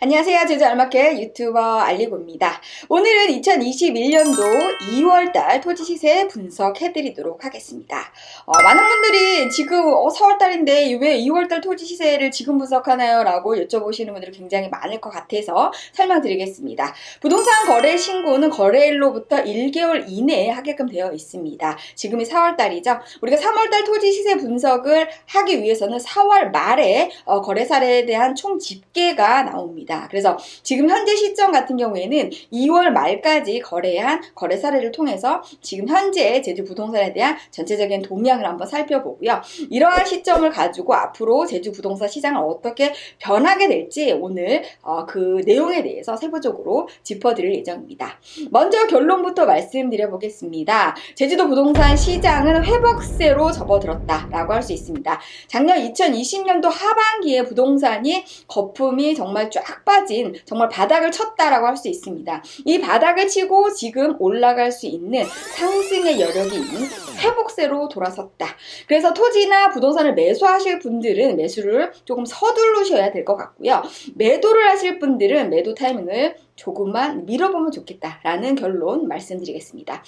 안녕하세요. 제주 알마켓 유튜버 알리고입니다. 오늘은 2021년도 2월달 토지 시세 분석해드리도록 하겠습니다. 많은 분들이 지금 4월달인데 왜 2월달 토지 시세를 지금 분석하나요? 라고 여쭤보시는 분들이 굉장히 많을 것 같아서 설명드리겠습니다. 부동산 거래 신고는 거래일로부터 1개월 이내에 하게끔 되어 있습니다. 지금이 4월달이죠. 우리가 3월달 토지 시세 분석을 하기 위해서는 4월 말에 거래 사례에 대한 총 집계가 나옵니다. 그래서 지금 현재 시점 같은 경우에는 2월 말까지 거래한 거래 사례를 통해서 지금 현재 제주 부동산에 대한 전체적인 동향을 한번 살펴보고요. 이러한 시점을 가지고 앞으로 제주 부동산 시장을 어떻게 변하게 될지 오늘 그 내용에 대해서 세부적으로 짚어드릴 예정입니다. 먼저 결론부터 말씀드려 보겠습니다. 제주도 부동산 시장은 회복세로 접어들었다라고 할 수 있습니다. 작년 2020년도 하반기에 부동산이 거품이 정말 쫙 빠진 정말 바닥을 쳤다라고 할 수 있습니다. 이 바닥을 치고 지금 올라갈 수 있는 상승의 여력이 있는 회복세로 돌아섰다. 그래서 토지나 부동산을 매수하실 분들은 매수를 조금 서두르셔야 될 것 같고요. 매도를 하실 분들은 매도 타이밍을 조금만 밀어보면 좋겠다라는 결론 말씀드리겠습니다.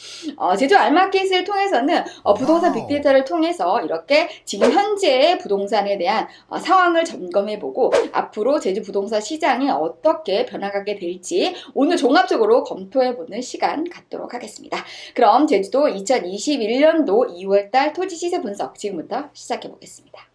제주 알마켓을 통해서는 부동산 빅데이터를 통해서 이렇게 지금 현재의 부동산에 대한 상황을 점검해보고 앞으로 제주 부동산 시장이 어떻게 변화가게 될지 오늘 종합적으로 검토해보는 시간 갖도록 하겠습니다. 그럼 제주도 2021년도 2월달 토지 시세 분석 지금부터 시작해보겠습니다.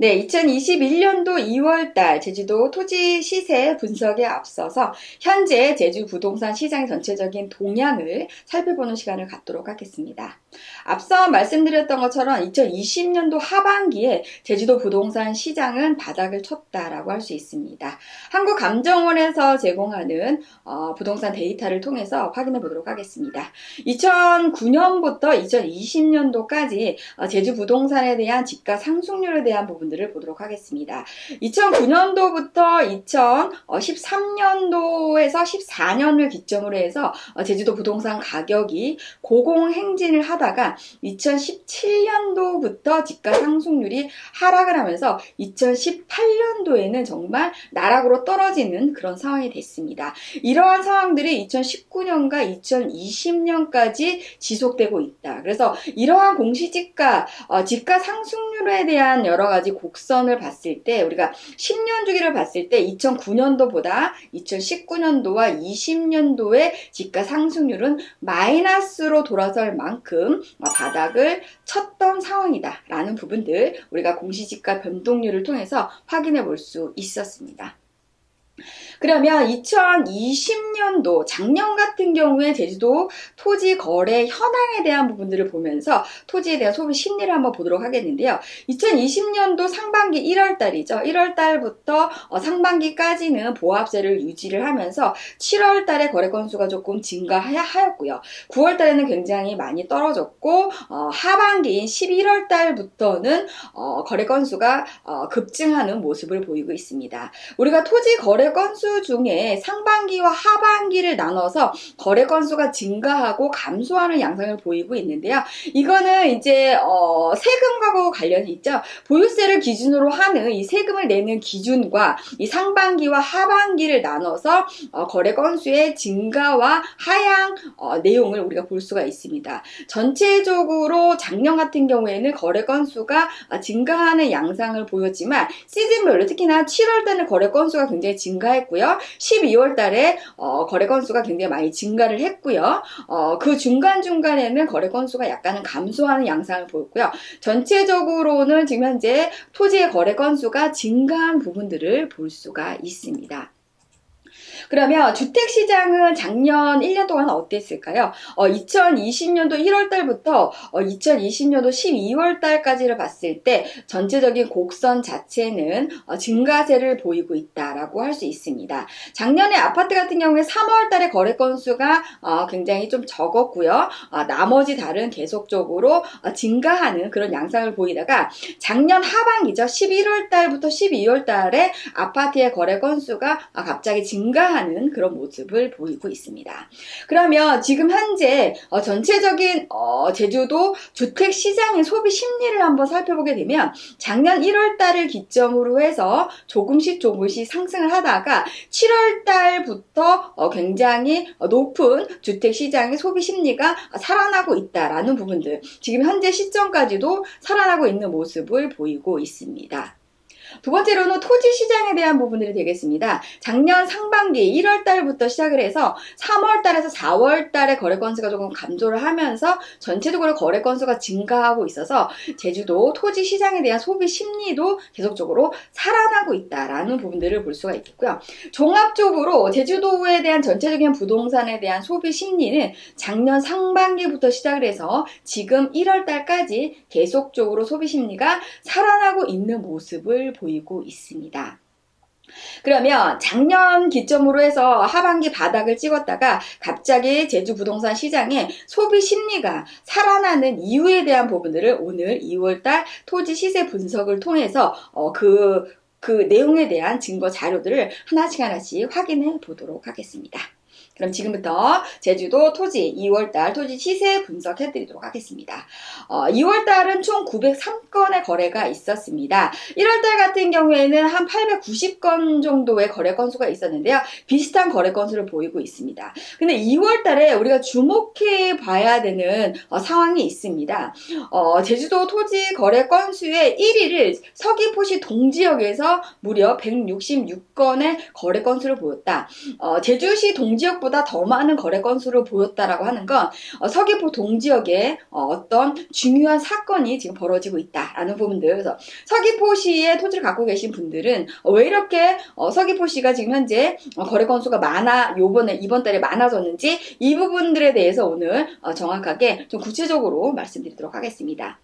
네, 2021년도 2월달 제주도 토지 시세 분석에 앞서서 현재 제주 부동산 시장 전체적인 동향을 살펴보는 시간을 갖도록 하겠습니다. 앞서 말씀드렸던 것처럼 2020년도 하반기에 제주도 부동산 시장은 바닥을 쳤다라고 할 수 있습니다. 한국감정원에서 제공하는 부동산 데이터를 통해서 확인해 보도록 하겠습니다. 2009년부터 2020년도까지 제주 부동산에 대한 집가 상승률에 대한 부분들을 보도록 하겠습니다. 2009년도부터 2013년도에서 14년을 기점으로 해서 제주도 부동산 가격이 고공행진을 하다가 2017년도부터 집가 상승률이 하락을 하면서 2018년도에는 정말 나락으로 떨어지는 그런 상황이 됐습니다. 이러한 상황들이 2019년과 2020년까지 지속되고 있다. 그래서 이러한 공시지가 집가 상승률에 대한 여러 가지 곡선을 봤을 때 우리가 10년 주기를 봤을 때 2009년도보다 2019년도와 20년도의 집가 상승률은 마이너스로 돌아설 만큼 바닥을 쳤던 상황이다 라는 부분들 우리가 공시지가 변동률을 통해서 확인해 볼 수 있었습니다. 그러면 2020년도 작년 같은 경우에 제주도 토지 거래 현황에 대한 부분들을 보면서 토지에 대한 소비 심리를 한번 보도록 하겠는데요. 2020년도 상반기 1월달이죠. 1월달부터 상반기까지는 보합세를 유지를 하면서 7월달에 거래 건수가 조금 증가하였고요. 9월달에는 굉장히 많이 떨어졌고 하반기인 11월달부터는 거래 건수가 급증하는 모습을 보이고 있습니다. 우리가 토지 거래 건수 중에 상반기와 하반기를 나눠서 거래 건수가 증가하고 감소하는 양상을 보이고 있는데요. 이거는 이제 세금과 관련이 있죠. 보유세를 기준으로 하는 이 세금을 내는 기준과 이 상반기와 하반기를 나눠서 거래 건수의 증가와 하향 내용을 우리가 볼 수가 있습니다. 전체적으로 작년 같은 경우에는 거래 건수가 증가하는 양상을 보였지만 시즌별로 특히나 7월달에 거래 건수가 굉장히 증가했고요. 12월 달에 거래 건수가 굉장히 많이 증가를 했고요. 그 중간중간에는 거래 건수가 약간은 감소하는 양상을 보였고요. 전체적으로는 지금 현재 토지의 거래 건수가 증가한 부분들을 볼 수가 있습니다. 그러면 주택시장은 작년 1년 동안 어땠을까요? 2020년도 1월 달부터 2020년도 12월 달까지를 봤을 때 전체적인 곡선 자체는 증가세를 보이고 있다라고 할 수 있습니다. 작년에 아파트 같은 경우에 3월 달에 거래 건수가 굉장히 좀 적었고요. 나머지 달은 계속적으로 증가하는 그런 양상을 보이다가 작년 하반기죠. 11월 달부터 12월 달에 아파트의 거래 건수가 갑자기 증가하는 그런 모습을 보이고 있습니다. 그러면 지금 현재 전체적인 제주도 주택시장의 소비 심리를 한번 살펴보게 되면 작년 1월 달을 기점으로 해서 조금씩 상승을 하다가 7월 달부터 굉장히 높은 주택시장의 소비 심리가 살아나고 있다라는 부분들, 지금 현재 시점까지도 살아나고 있는 모습을 보이고 있습니다. 두 번째로는 토지 시장에 대한 부분들이 되겠습니다. 작년 상반기 1월 달부터 시작을 해서 3월 달에서 4월 달에 거래 건수가 조금 감소를 하면서 전체적으로 거래 건수가 증가하고 있어서 제주도 토지 시장에 대한 소비 심리도 계속적으로 살아나고 있다라는 부분들을 볼 수가 있겠고요. 종합적으로 제주도에 대한 전체적인 부동산에 대한 소비 심리는 작년 상반기부터 시작을 해서 지금 1월 달까지 계속적으로 소비 심리가 살아나고 있는 모습을 보이고 있습니다. 그러면 작년 기점으로 해서 하반기 바닥을 찍었다가 갑자기 제주 부동산 시장의 소비 심리가 살아나는 이유에 대한 부분들을 오늘 2월달 토지 시세 분석을 통해서 그 내용에 대한 증거 자료들을 하나씩 확인해 보도록 하겠습니다. 그럼 지금부터 제주도 토지 2월달 토지 시세 분석해 드리도록 하겠습니다. 2월달은 총 903건의 거래가 있었습니다. 1월달 같은 경우에는 한 890건 정도의 거래 건수가 있었는데요. 비슷한 거래 건수를 보이고 있습니다. 근데 2월달에 우리가 주목해 봐야 되는 상황이 있습니다. 제주도 토지 거래 건수의 1위를 서귀포시 동지역에서 무려 166건의 거래 건수를 보였다. 제주시 동지역보다 더 많은 거래 건수를 보였다라고 하는 건 서귀포 동지역에 어떤 중요한 사건이 지금 벌어지고 있다라는 부분들. 그래서 서귀포시에 토지를 갖고 계신 분들은 왜 이렇게 서귀포시가 지금 현재 거래 건수가 이번 달에 많아졌는지 이 부분들에 대해서 오늘 정확하게 좀 구체적으로 말씀드리도록 하겠습니다.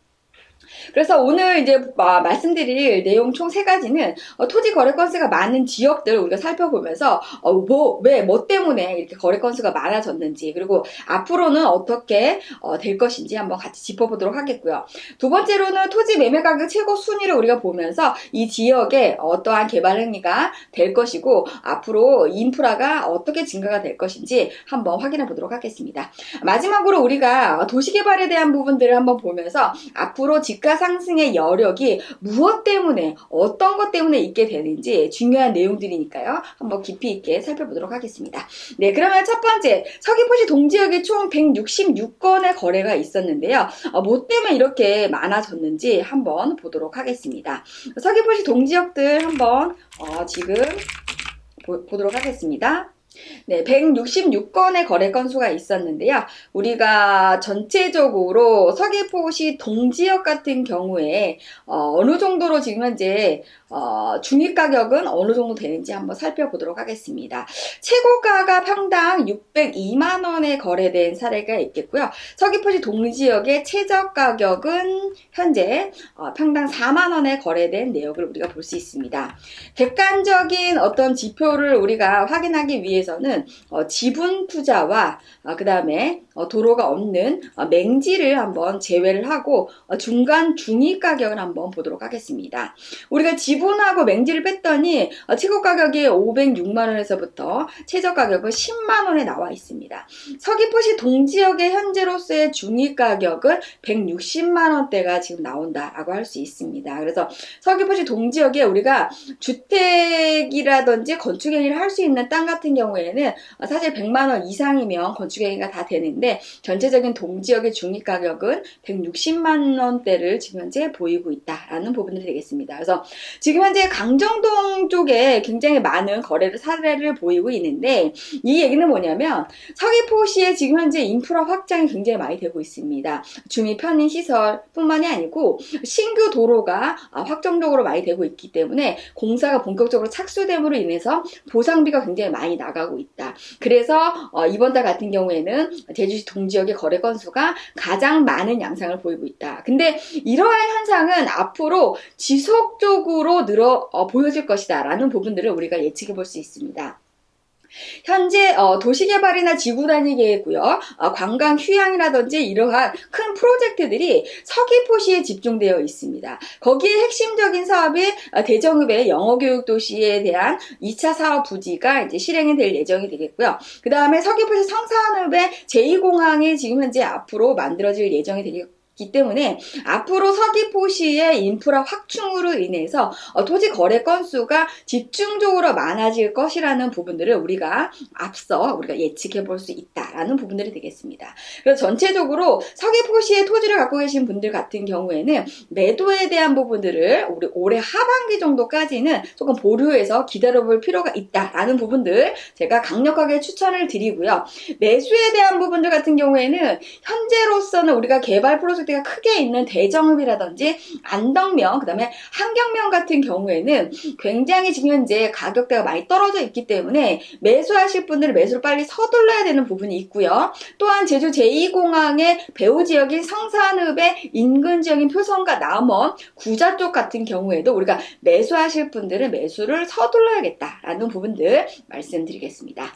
그래서 오늘 이제 말씀드릴 내용 총 3가지는 토지 거래 건수가 많은 지역들 우리가 살펴보면서 뭐 때문에 이렇게 거래 건수가 많아졌는지, 그리고 앞으로는 어떻게 될 것인지 한번 같이 짚어보도록 하겠고요. 두 번째로는 토지 매매 가격 최고 순위를 우리가 보면서 이 지역에 어떠한 개발 행위가 될 것이고 앞으로 인프라가 어떻게 증가가 될 것인지 한번 확인해 보도록 하겠습니다. 마지막으로 우리가 도시개발에 대한 부분들을 한번 보면서 앞으로 집가 상승의 여력이 무엇 때문에, 어떤 것 때문에 있게 되는지 중요한 내용들이니까요. 한번 깊이 있게 살펴보도록 하겠습니다. 네, 그러면 첫 번째, 서귀포시 동지역에 총 166건의 거래가 있었는데요. 뭐 때문에 이렇게 많아졌는지 한번 보도록 하겠습니다. 서귀포시 동지역들 한번 지금 보도록 하겠습니다. 네, 166건의 거래 건수가 있었는데요. 우리가 전체적으로 서귀포시 동지역 같은 경우에 어느 정도로 지금 현재 중위 가격은 어느 정도 되는지 한번 살펴보도록 하겠습니다. 최고가가 평당 602만원에 거래된 사례가 있겠고요. 서귀포시 동지역의 최저 가격은 현재 평당 4만원에 거래된 내역을 우리가 볼 수 있습니다. 객관적인 어떤 지표를 우리가 확인하기 위해서는 지분 투자와 그 다음에 도로가 없는 맹지를 한번 제외를 하고 중간 중위 가격을 한번 보도록 하겠습니다. 우리가 지분하고 맹지를 뺐더니 최고 가격이 506만원에서부터 최저 가격은 10만원에 나와 있습니다. 서귀포시 동지역의 현재로서의 중위 가격은 160만원대가 지금 나온다라고 할 수 있습니다. 그래서 서귀포시 동지역에 우리가 주택이라든지 건축행위를 할 수 있는 땅 같은 경우에는 사실 100만원 이상이면 건축행위가 다 되는데 전체적인 동지역의 중위 가격은 160만원대를 지금 현재 보이고 있다라는 부분이 되겠습니다. 그래서 지금 현재 강정동 집중 쪽에 굉장히 많은 거래를 사례를 보이고 있는데, 이 얘기는 뭐냐면 서귀포시에 지금 현재 인프라 확장이 굉장히 많이 되고 있습니다. 주미 편의 시설 뿐만이 아니고 신규 도로가 확정적으로 많이 되고 있기 때문에 공사가 본격적으로 착수됨으로 인해서 보상비가 굉장히 많이 나가고 있다. 그래서 이번 달 같은 경우에는 제주시 동지역의 거래 건수가 가장 많은 양상을 보이고 있다. 근데 이러한 현상은 앞으로 지속적으로 보여질 것이다 라는 부분들을 우리가 예측해 볼 수 있습니다. 현재 도시개발이나 지구단위 계획구역, 관광 휴양이라든지 이러한 큰 프로젝트들이 서귀포시에 집중되어 있습니다. 거기에 핵심적인 사업이 대정읍의 영어교육도시에 대한 2차 사업 부지가 이제 실행이 될 예정이 되겠고요. 그 다음에 서귀포시 성산읍의 제2공항이 지금 현재 앞으로 만들어질 예정이 되겠고, 때문에 앞으로 서귀포시의 인프라 확충으로 인해서 토지 거래 건수가 집중적으로 많아질 것이라는 부분들을 우리가 예측해 볼 수 있다라는 부분들이 되겠습니다. 그래서 전체적으로 서귀포시에 토지를 갖고 계신 분들 같은 경우에는 매도에 대한 부분들을 우리 올해 하반기 정도까지는 조금 보류해서 기다려볼 필요가 있다라는 부분들 제가 강력하게 추천을 드리고요. 매수에 대한 부분들 같은 경우에는 현재로서는 우리가 개발 프로젝트가 크게 있는 대정읍이라든지 안덕면, 그 다음에 한경면 같은 경우에는 굉장히 지금 현재 가격대가 많이 떨어져 있기 때문에 매수하실 분들은 매수를 빨리 서둘러야 되는 부분이 있고요. 또한 제주 제2공항의 배후 지역인 성산읍의 인근 지역인 표성과 남원, 구자 쪽 같은 경우에도 우리가 매수하실 분들은 매수를 서둘러야겠다라는 부분들 말씀드리겠습니다.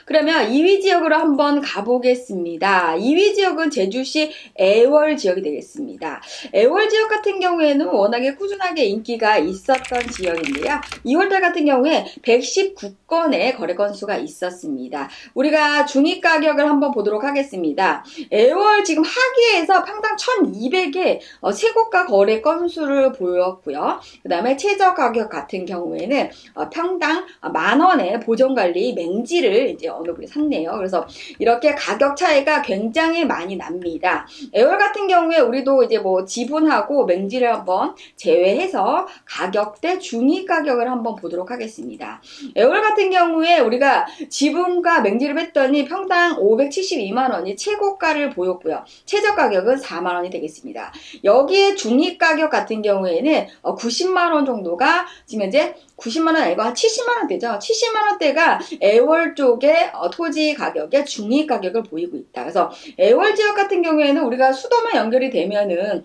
그러면 2위 지역으로 한번 가보겠습니다. 2위 지역은 제주시 애월 지역이 되겠습니다. 애월 지역 같은 경우에는 워낙에 꾸준하게 인기가 있었던 지역인데요. 2월달 같은 경우에 119건의 거래 건수가 있었습니다. 우리가 중위가격을 한번 보도록 하겠습니다. 애월 지금 하기에서 평당 1,200의 최고가 거래 건수를 보였고요. 그 다음에 최저가격 같은 경우에는 평당 10,000원의 보존관리 맹지를 이제 어느 분이 샀네요. 그래서 이렇게 가격 차이가 굉장히 많이 납니다. 애월 같은 경우에 우리도 이제 뭐 지분하고 맹지를 한번 제외해서 가격대 중위 가격을 한번 보도록 하겠습니다. 애월 같은 경우에 우리가 지분과 맹지를 뺐더니 평당 572만 원이 최고가를 보였고요. 최저 가격은 4만 원이 되겠습니다. 여기에 중위 가격 같은 경우에는 90만 원 정도가 지금 현재 90만 원 아니고 한 70만 원대죠. 70만 원대가 애월 쪽에 토지 가격의 중위 가격을 보이고 있다. 그래서 애월 지역 같은 경우에는 우리가 수도만 연결이 되면은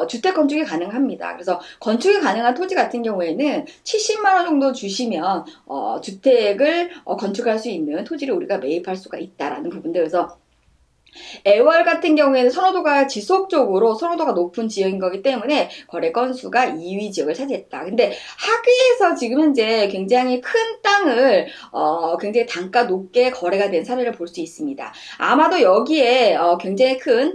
주택 건축이 가능합니다. 그래서 건축이 가능한 토지 같은 경우에는 70만 원 정도 주시면 주택을 건축할 수 있는 토지를 우리가 매입할 수가 있다라는 부분들. 그래서 애월 같은 경우에는 선호도가 높은 지역인 거기 때문에 거래 건수가 2위 지역을 차지했다. 근데 하기에서 지금 현재 굉장히 큰 땅을 굉장히 단가 높게 거래가 된 사례를 볼 수 있습니다. 아마도 여기에 굉장히 큰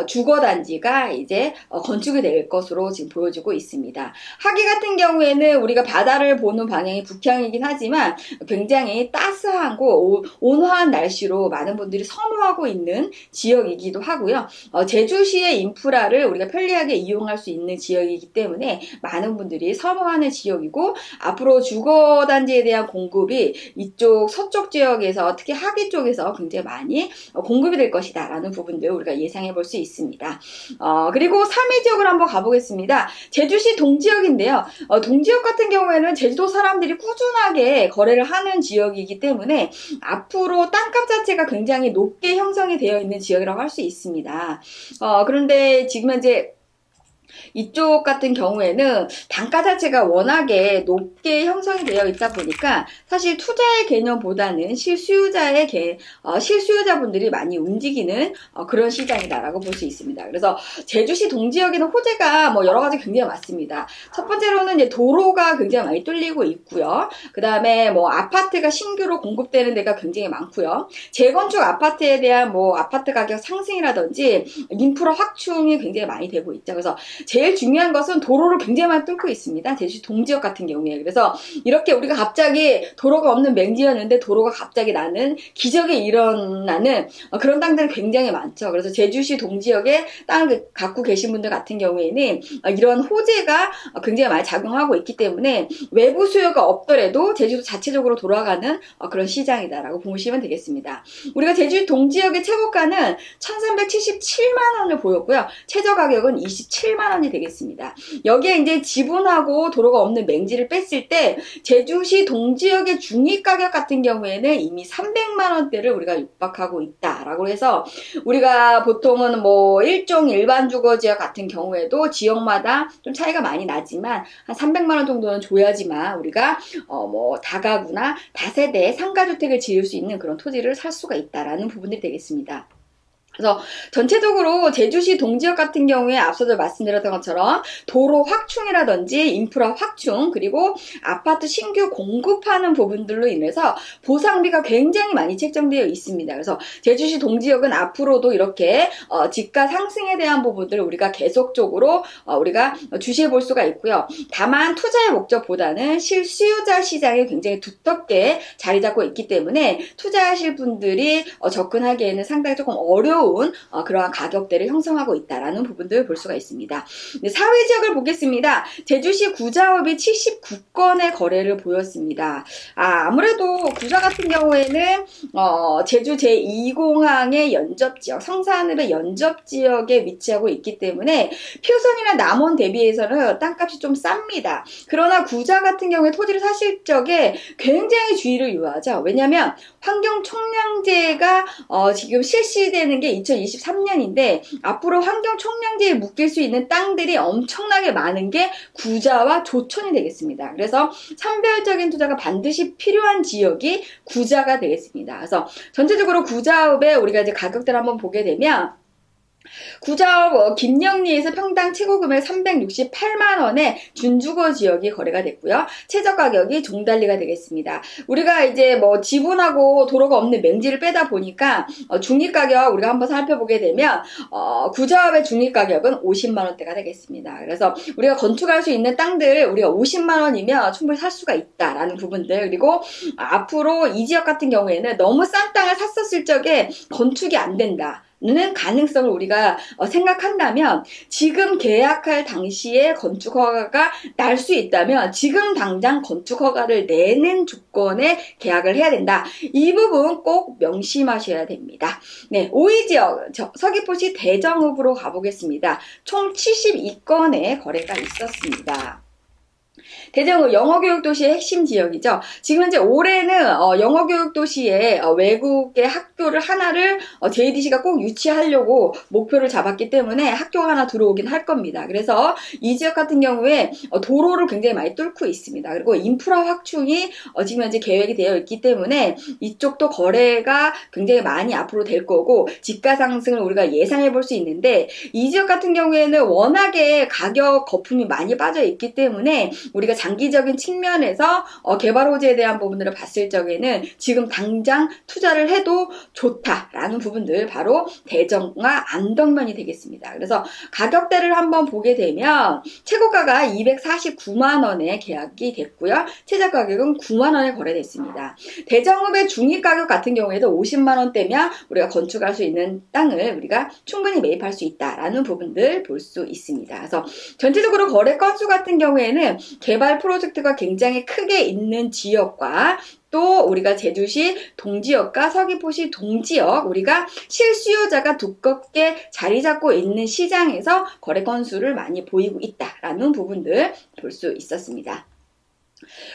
주거단지가 이제 건축이 될 것으로 지금 보여지고 있습니다. 하기 같은 경우에는 우리가 바다를 보는 방향이 북향이긴 하지만 굉장히 따스하고 온화한 날씨로 많은 분들이 선호하고 있는 지역이기도 하고요. 제주시의 인프라를 우리가 편리하게 이용할 수 있는 지역이기 때문에 많은 분들이 선호하는 지역이고, 앞으로 주거단지에 대한 공급이 이쪽 서쪽 지역에서 특히 하기 쪽에서 굉장히 많이 공급이 될 것이다 라는 부분들 우리가 예상해 볼 수 있습니다. 그리고 3위 지역을 한번 가보겠습니다. 제주시 동지역인데요. 동지역 같은 경우에는 제주도 사람들이 꾸준하게 거래를 하는 지역이기 때문에 앞으로 땅값 자체가 굉장히 높게 형성이 되어 있는 지역이라고 할 수 있습니다. 그런데 지금 현재 이쪽 같은 경우에는 단가 자체가 워낙에 높게 형성이 되어 있다 보니까 사실 투자의 개념보다는 실수요자분들이 많이 움직이는 그런 시장이다라고 볼 수 있습니다. 그래서 제주시 동지역에는 호재가 뭐 여러 가지 굉장히 많습니다. 첫 번째로는 이제 도로가 굉장히 많이 뚫리고 있고요. 그 다음에 뭐 아파트가 신규로 공급되는 데가 굉장히 많고요. 재건축 아파트에 대한 뭐 아파트 가격 상승이라든지 인프라 확충이 굉장히 많이 되고 있죠. 그래서 제일 중요한 것은 도로를 굉장히 많이 뚫고 있습니다. 제주시 동지역 같은 경우에. 그래서 이렇게 우리가 갑자기 도로가 없는 맹지였는데 도로가 갑자기 나는 기적이 일어나는 그런 땅들이 굉장히 많죠. 그래서 제주시 동지역에 땅을 갖고 계신 분들 같은 경우에는 이런 호재가 굉장히 많이 작용하고 있기 때문에 외부 수요가 없더라도 제주도 자체적으로 돌아가는 그런 시장이다라고 보시면 되겠습니다. 우리가 제주시 동지역의 최고가는 1377만 원을 보였고요. 최저 가격은 27만 원이 되겠습니다. 여기에 이제 지분하고 도로가 없는 맹지를 뺐을 때 제주시 동지역의 중위 가격 같은 경우에는 이미 300만 원대를 우리가 육박하고 있다라고 해서 우리가 보통은 뭐 일종 일반 주거 지역 같은 경우에도 지역마다 좀 차이가 많이 나지만 한 300만 원 정도는 줘야지만 우리가 뭐 다가구나 다세대 상가주택을 지을 수 있는 그런 토지를 살 수가 있다라는 부분들이 되겠습니다. 그래서 전체적으로 제주시 동지역 같은 경우에 앞서도 말씀드렸던 것처럼 도로 확충이라든지 인프라 확충 그리고 아파트 신규 공급하는 부분들로 인해서 보상비가 굉장히 많이 책정되어 있습니다. 그래서 제주시 동지역은 앞으로도 이렇게 집가 상승에 대한 부분들을 우리가 계속적으로 우리가 주시해 볼 수가 있고요. 다만 투자의 목적보다는 실수요자 시장이 굉장히 두텁게 자리 잡고 있기 때문에 투자하실 분들이 접근하기에는 상당히 조금 어려운 그러한 가격대를 형성하고 있다라는 부분들을 볼 수가 있습니다. 사회 지역을 보겠습니다. 제주시 구자업이 79건의 거래를 보였습니다. 아무래도 구자 같은 경우에는 제주 제2공항의 연접지역, 성산읍의 연접지역에 위치하고 있기 때문에 표선이나 남원 대비해서는 땅값이 좀 쌉니다. 그러나 구자 같은 경우에 토지를 사실 적에 굉장히 주의를 요하죠. 왜냐하면 환경총량제가 지금 실시되는 게 2023년인데 앞으로 환경총량제에 묶일 수 있는 땅들이 엄청나게 많은 게 구자와 조천이 되겠습니다. 그래서 선별적인 투자가 반드시 필요한 지역이 구자가 되겠습니다. 그래서 전체적으로 구자업에 우리가 이제 가격대를 한번 보게 되면 구자업 김영리에서 평당 최고금액 368만 원에 준주거 지역이 거래가 됐고요. 최저 가격이 종달리가 되겠습니다. 우리가 이제 뭐 지분하고 도로가 없는 맹지를 빼다 보니까 중위 가격 우리가 한번 살펴보게 되면 구자업의 중위 가격은 50만 원대가 되겠습니다. 그래서 우리가 건축할 수 있는 땅들 우리가 50만 원이면 충분히 살 수가 있다라는 부분들 그리고 앞으로 이 지역 같은 경우에는 너무 싼 땅을 샀었을 적에 건축이 안 된다. 는 가능성을 우리가 생각한다면 지금 계약할 당시에 건축허가가 날 수 있다면 지금 당장 건축허가를 내는 조건에 계약을 해야 된다. 이 부분 꼭 명심하셔야 됩니다. 네, 5위 지역 서귀포시 대정읍으로 가보겠습니다. 총 72건의 거래가 있었습니다. 대정읍 영어교육도시의 핵심 지역이죠. 지금 현재 올해는 영어교육도시에 외국의 학교를 하나를 JDC가 꼭 유치하려고 목표를 잡았기 때문에 학교가 하나 들어오긴 할 겁니다. 그래서 이 지역 같은 경우에 도로를 굉장히 많이 뚫고 있습니다. 그리고 인프라 확충이 지금 현재 계획이 되어 있기 때문에 이쪽도 거래가 굉장히 많이 앞으로 될 거고 집가 상승을 우리가 예상해 볼 수 있는데 이 지역 같은 경우에는 워낙에 가격 거품이 많이 빠져 있기 때문에 우리가 장기적인 측면에서 개발 호재에 대한 부분들을 봤을 적에는 지금 당장 투자를 해도 좋다라는 부분들 바로 대정과 안덕면이 되겠습니다. 그래서 가격대를 한번 보게 되면 최고가가 249만 원에 계약이 됐고요. 최저 가격은 9만 원에 거래됐습니다. 대정읍의 중위 가격 같은 경우에도 50만 원대면 우리가 건축할 수 있는 땅을 우리가 충분히 매입할 수 있다라는 부분들 볼 수 있습니다. 그래서 전체적으로 거래 건수 같은 경우에는 개발 프로젝트가 굉장히 크게 있는 지역과 또 우리가 제주시 동지역과 서귀포시 동지역 우리가 실수요자가 두껍게 자리 잡고 있는 시장에서 거래 건수를 많이 보이고 있다라는 부분들 볼 수 있었습니다.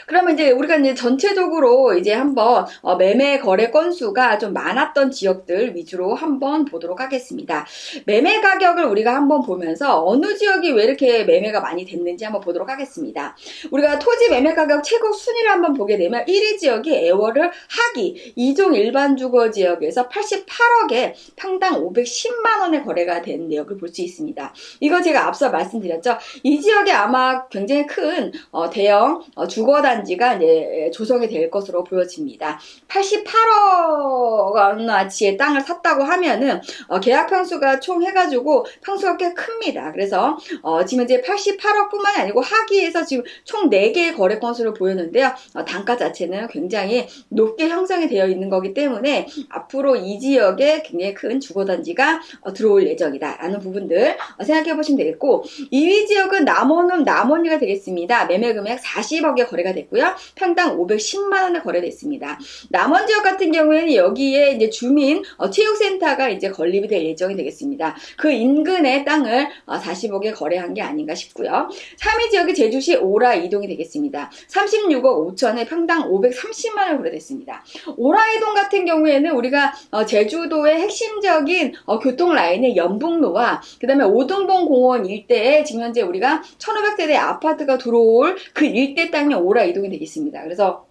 그러면 이제 우리가 이제 전체적으로 이제 한번 매매 거래 건수가 좀 많았던 지역들 위주로 한번 보도록 하겠습니다. 매매 가격을 우리가 한번 보면서 어느 지역이 왜 이렇게 매매가 많이 됐는지 한번 보도록 하겠습니다. 우리가 토지 매매 가격 최고 순위를 한번 보게 되면 1위 지역이 애월을 하기 2종 일반 주거 지역에서 88억에 평당 510만 원의 거래가 된 내역을 볼 수 있습니다. 이거 제가 앞서 말씀드렸죠. 이 지역에 아마 굉장히 큰 대형 주거단지가 이제 조성이 될 것으로 보여집니다. 88억 원어치의 땅을 샀다고 하면은 계약 평수가 총 해가지고 평수가 꽤 큽니다. 그래서 지금 이제 88억 뿐만이 아니고 하기에서 지금 총 4개의 거래 건수를 보였는데요. 단가 자체는 굉장히 높게 형성이 되어 있는 거기 때문에 앞으로 이 지역에 굉장히 큰 주거단지가 들어올 예정이다 라는 부분들 생각해 보시면 되겠고, 2위 지역은 남원리가 되겠습니다. 매매 금액 40억에 거래가 됐고요. 평당 510만원에 거래됐습니다. 남원 지역 같은 경우에는 여기에 이제 주민 체육센터가 이제 건립이 될 예정이 되겠습니다. 그 인근의 땅을 40억에 거래한 게 아닌가 싶고요. 3위 지역이 제주시 오라 이동이 되겠습니다. 36억 5천에 평당 530만원 거래됐습니다. 오라 이동 같은 경우에는 우리가 제주도의 핵심적인 교통 라인의 연북로와 그 다음에 오등봉 공원 일대에 지금 현재 우리가 1500세대 아파트가 들어올 그 일대 땅이 오라 이동이 되겠습니다. 그래서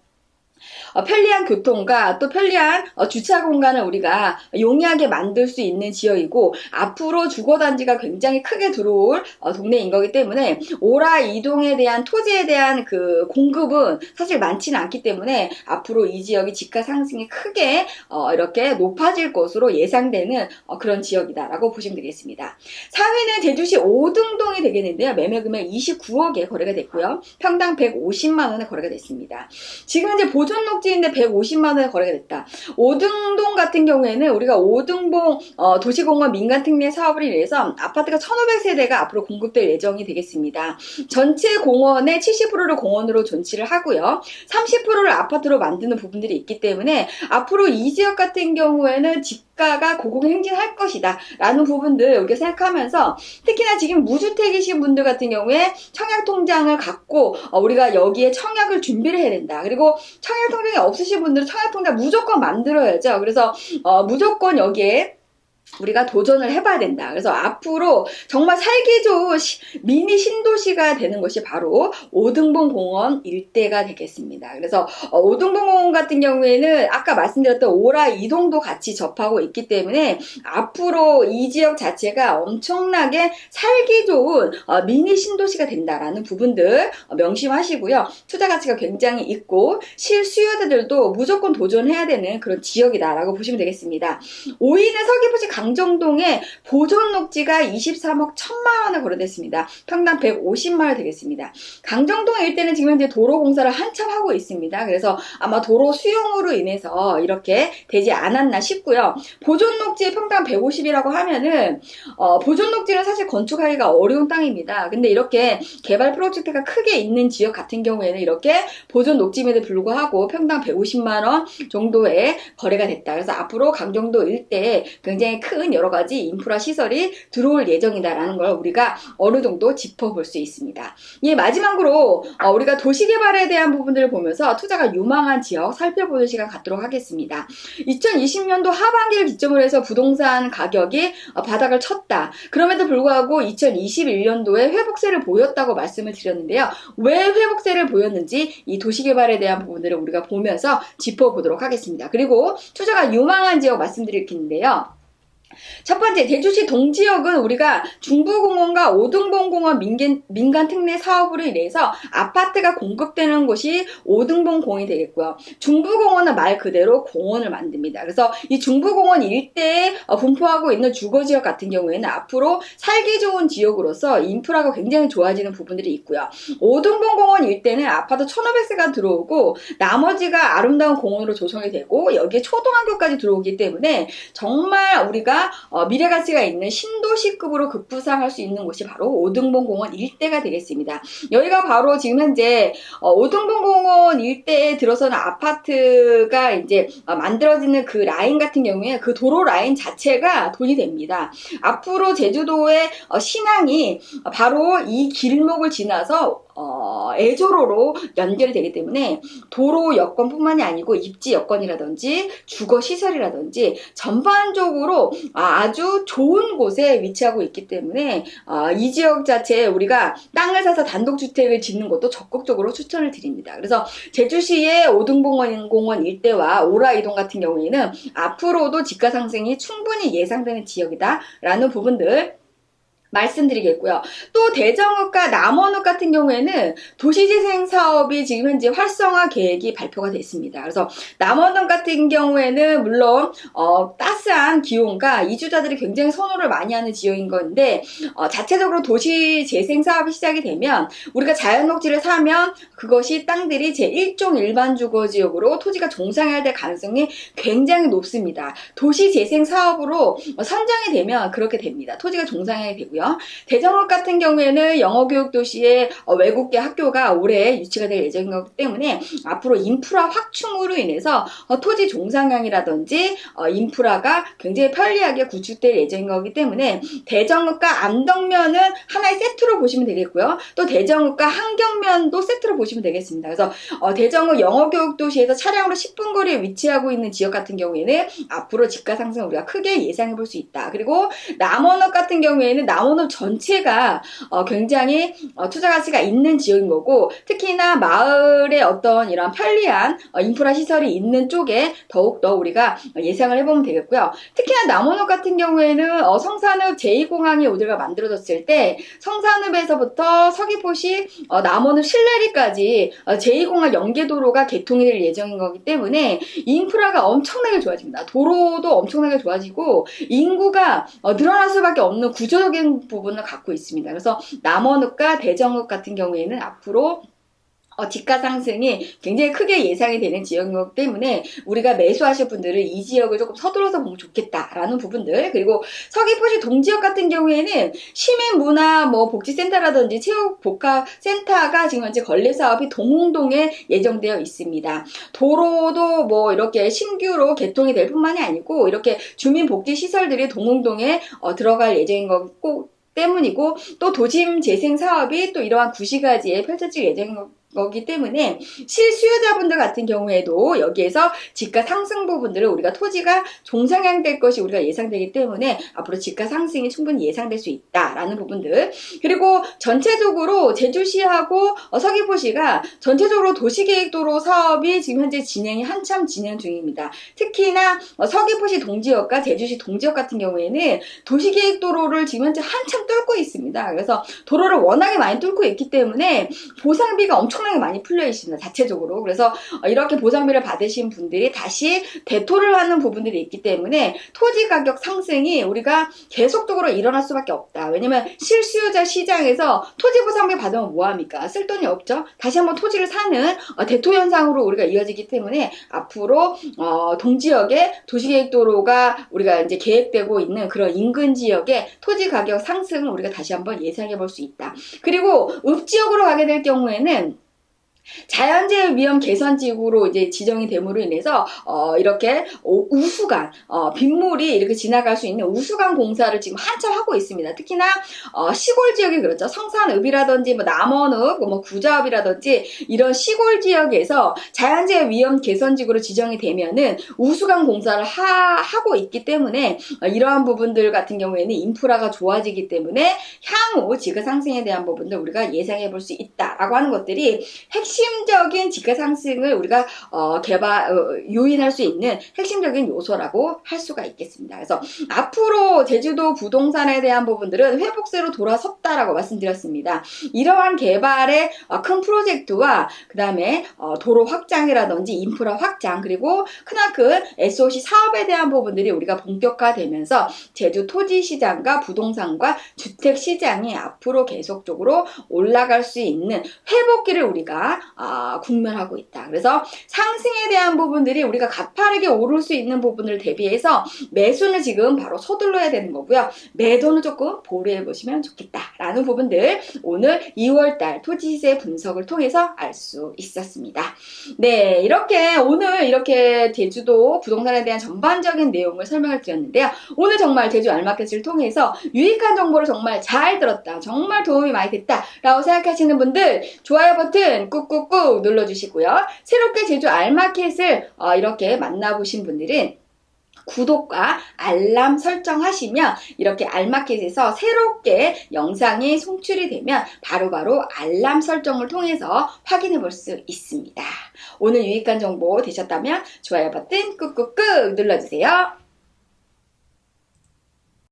편리한 교통과 또 편리한 주차 공간을 우리가 용이하게 만들 수 있는 지역이고, 앞으로 주거단지가 굉장히 크게 들어올 동네인 거기 때문에 오라 이동에 대한 토지에 대한 그 공급은 사실 많지는 않기 때문에 앞으로 이 지역이 집가 상승이 크게 이렇게 높아질 것으로 예상되는 그런 지역이다라고 보시면 되겠습니다. 4위는 제주시 오등동이 되겠는데요. 매매 금액 29억에 거래가 됐고요. 평당 150만원에 거래가 됐습니다. 지금 이제 보존 녹지인데 150만원에 거래가 됐다. 오등동 같은 경우에는 우리가 오등봉 도시공원 민간특례 사업을 위해서 아파트가 1500세대가 앞으로 공급될 예정이 되겠습니다. 전체 공원의 70%를 공원으로 존치를 하고요. 30%를 아파트로 만드는 부분들이 있기 때문에 앞으로 이 지역 같은 경우에는 집가가 고공행진할 것이다 라는 부분들 우리가 생각하면서, 특히나 지금 무주택이신 분들 같은 경우에 청약통장을 갖고 우리가 여기에 청약을 준비를 해야 된다. 그리고 청약통장이 없으신 분들은 청약통장 무조건 만들어야죠. 그래서 무조건 여기에 우리가 도전을 해봐야 된다. 그래서 앞으로 정말 살기 좋은 미니 신도시가 되는 것이 바로 오등봉 공원 일대가 되겠습니다. 그래서 오등봉 공원 같은 경우에는 아까 말씀드렸던 오라 이동도 같이 접하고 있기 때문에 앞으로 이 지역 자체가 엄청나게 살기 좋은 미니 신도시가 된다라는 부분들 명심하시고요. 투자 가치가 굉장히 있고 실수요자들도 무조건 도전해야 되는 그런 지역이다라고 보시면 되겠습니다. 5위는 서귀포시 강정동에 보존 녹지가 23억 1000만원에 거래됐습니다. 평당 150만원 되겠습니다. 강정동 일대는 지금 현재 도로 공사를 한참 하고 있습니다. 그래서 아마 도로 수용으로 인해서 이렇게 되지 않았나 싶고요. 보존 녹지의 평당 150이라고 하면은 보존 녹지는 사실 건축하기가 어려운 땅입니다. 근데 이렇게 개발 프로젝트가 크게 있는 지역 같은 경우에는 이렇게 보존 녹지임에도 불구하고 평당 150만원 정도의 거래가 됐다. 그래서 앞으로 강정도 일대에 굉장히 큰 여러 가지 인프라 시설이 들어올 예정이다라는 걸 우리가 어느 정도 짚어볼 수 있습니다. 예, 마지막으로 우리가 도시개발에 대한 부분들을 보면서 투자가 유망한 지역 살펴보는 시간 갖도록 하겠습니다. 2020년도 하반기를 기점으로 해서 부동산 가격이 바닥을 쳤다. 그럼에도 불구하고 2021년도에 회복세를 보였다고 말씀을 드렸는데요. 왜 회복세를 보였는지 이 도시개발에 대한 부분들을 우리가 보면서 짚어보도록 하겠습니다. 그리고 투자가 유망한 지역 말씀드릴 텐데요. 첫 번째, 제주시 동지역은 우리가 중부공원과 오등봉공원 민간특례 사업으로 인해서 아파트가 공급되는 곳이 오등봉공원이 되겠고요. 중부공원은 말 그대로 공원을 만듭니다. 그래서 이 중부공원 일대에 분포하고 있는 주거지역 같은 경우에는 앞으로 살기 좋은 지역으로서 인프라가 굉장히 좋아지는 부분들이 있고요. 오등봉공원 일대는 아파트 1500세가 들어오고 나머지가 아름다운 공원으로 조성이 되고 여기에 초등학교까지 들어오기 때문에 정말 우리가 미래 가치가 있는 신도시급으로 급부상할 수 있는 곳이 바로 오등봉공원 일대가 되겠습니다. 여기가 바로 지금 현재 오등봉공원 일대에 들어서는 아파트가 이제 만들어지는 그 라인 같은 경우에 그 도로 라인 자체가 돈이 됩니다. 앞으로 제주도의 신항이 바로 이 길목을 지나서 애조로로 연결이 되기 때문에 도로 여건뿐만이 아니고 입지 여건이라든지 주거 시설이라든지 전반적으로 아주 좋은 곳에 위치하고 있기 때문에 이 지역 자체에 우리가 땅을 사서 단독주택을 짓는 것도 적극적으로 추천을 드립니다. 그래서 제주시의 오등봉공원 일대와 오라이동 같은 경우에는 앞으로도 집가 상승이 충분히 예상되는 지역이다 라는 부분들 말씀드리겠고요. 또 대정읍과 남원읍 같은 경우에는 도시재생 사업이 지금 현재 활성화 계획이 발표가 됐습니다. 그래서 남원읍 같은 경우에는 물론 따스한 기온과 이주자들이 굉장히 선호를 많이 하는 지역인 건데 자체적으로 도시재생 사업이 시작이 되면 우리가 자연녹지를 사면 그것이 땅들이 제1종 일반주거지역으로 토지가 종상해야 될 가능성이 굉장히 높습니다. 도시재생 사업으로 선정이 되면 그렇게 됩니다. 토지가 종상해야 되고요. 대정읍 같은 경우에는 영어교육 도시의 외국계 학교가 올해 유치가 될 예정인 거기 때문에 앞으로 인프라 확충으로 인해서 토지 종상향이라든지 인프라가 굉장히 편리하게 구축될 예정인 거기 때문에 대정읍과 안덕면은 하나의 세트로 보시면 되겠고요. 또 대정읍과 한경면도 세트로 보시면 되겠습니다. 그래서 대정읍 영어교육 도시에서 차량으로 10분 거리에 위치하고 있는 지역 같은 경우에는 앞으로 집가 상승을 우리가 크게 예상해 볼 수 있다. 그리고 남원읍 같은 경우에는 남원읍 전체가 굉장히 투자 가치가 있는 지역인 거고, 특히나 마을에 어떤 이런 편리한 인프라 시설이 있는 쪽에 더욱더 우리가 예상을 해보면 되겠고요. 특히나 남원읍 같은 경우에는 성산읍 제2공항이 우리가 만들어졌을 때 성산읍에서부터 서귀포시 남원읍 신내리까지 제2공항 연계도로가 개통이 될 예정인 거기 때문에 인프라가 엄청나게 좋아집니다. 도로도 엄청나게 좋아지고 인구가 늘어날 수밖에 없는 구조적인 부분을 갖고 있습니다. 그래서 남원읍과 대정읍 같은 경우에는 앞으로 집가 상승이 굉장히 크게 예상이 되는 지역이기 때문에 우리가 매수하실 분들은 이 지역을 조금 서둘러서 보면 좋겠다라는 부분들, 그리고 서귀포시 동지역 같은 경우에는 시민문화 복지센터라든지 체육복합센터가 지금 현재 건립 사업이 동홍동에 예정되어 있습니다. 도로도 이렇게 신규로 개통이 될 뿐만이 아니고 이렇게 주민복지시설들이 동홍동에 들어갈 예정인 거고 때문이고, 또 도심 재생 사업이 또 이러한 구시가지에 펼쳐질 예정인 거기 때문에 실수요자분들 같은 경우에도 여기에서 집가 상승 부분들을 우리가 토지가 종상향될 것이 우리가 예상되기 때문에 앞으로 집가 상승이 충분히 예상될 수 있다라는 부분들, 그리고 전체적으로 제주시하고 서귀포시가 전체적으로 도시계획도로 사업이 지금 현재 한참 진행 중입니다. 특히나 서귀포시 동지역과 제주시 동지역 같은 경우에는 도시계획도로를 지금 현재 한참 뚫고 있습니다. 그래서 도로를 워낙에 많이 뚫고 있기 때문에 보상비가 엄청나게 많이 풀려 있습니다. 자체적으로. 그래서 이렇게 보상비를 받으신 분들이 다시 대토를 하는 부분들이 있기 때문에 토지 가격 상승이 우리가 계속적으로 일어날 수밖에 없다. 왜냐면 실수요자 시장에서 토지 보상비 받으면 뭐합니까? 쓸 돈이 없죠. 다시 한번 토지를 사는 대토 현상으로 우리가 이어지기 때문에 앞으로 동지역에 도시계획도로가 우리가 이제 계획되고 있는 그런 인근 지역의 토지 가격 상승을 우리가 다시 한번 예상해 볼 수 있다. 그리고 읍지역으로 가게 될 경우에는 자연재해 위험 개선지구로 이제 지정이 됨으로 인해서 이렇게 우수관, 빗물이 이렇게 지나갈 수 있는 우수관 공사를 지금 한참 하고 있습니다. 특히나 시골 지역이 그렇죠. 성산읍이라든지 남원읍, 구자읍이라든지 이런 시골 지역에서 자연재해 위험 개선지구로 지정이 되면은 우수관 공사를 하고 있기 때문에 이러한 부분들 같은 경우에는 인프라가 좋아지기 때문에 향후 집가 상승에 대한 부분들 우리가 예상해 볼 수 있다라고 하는 것들이 핵심적인 집가 상승을 우리가 요인할 수 있는 핵심적인 요소라고 할 수가 있겠습니다. 그래서 앞으로 제주도 부동산에 대한 부분들은 회복세로 돌아섰다라고 말씀드렸습니다. 이러한 개발의 큰 프로젝트와 그 다음에 도로 확장이라든지 인프라 확장, 그리고 크나큰 SOC 사업에 대한 부분들이 우리가 본격화되면서 제주 토지 시장과 부동산과 주택 시장이 앞으로 계속적으로 올라갈 수 있는 회복기를 우리가 국면하고 있다. 그래서 상승에 대한 부분들이 우리가 가파르게 오를 수 있는 부분을 대비해서 매수는 지금 바로 서둘러야 되는 거고요. 매도는 조금 보류해 보시면 좋겠다라는 부분들 오늘 2월달 토지시세 분석을 통해서 알 수 있었습니다. 네, 오늘 이렇게 제주도 부동산에 대한 전반적인 내용을 설명을 드렸는데요. 오늘 정말 제주 알마켓을 통해서 유익한 정보를 정말 잘 들었다, 정말 도움이 많이 됐다 라고 생각하시는 분들 좋아요 버튼 꾹꾹꾹 눌러주시고요. 새롭게 제주 알마켓을 이렇게 만나보신 분들은 구독과 알람 설정하시면 이렇게 알마켓에서 새롭게 영상이 송출이 되면 바로바로 알람 설정을 통해서 확인해 볼 수 있습니다. 오늘 유익한 정보 되셨다면 좋아요 버튼 꾹꾹꾹 눌러주세요.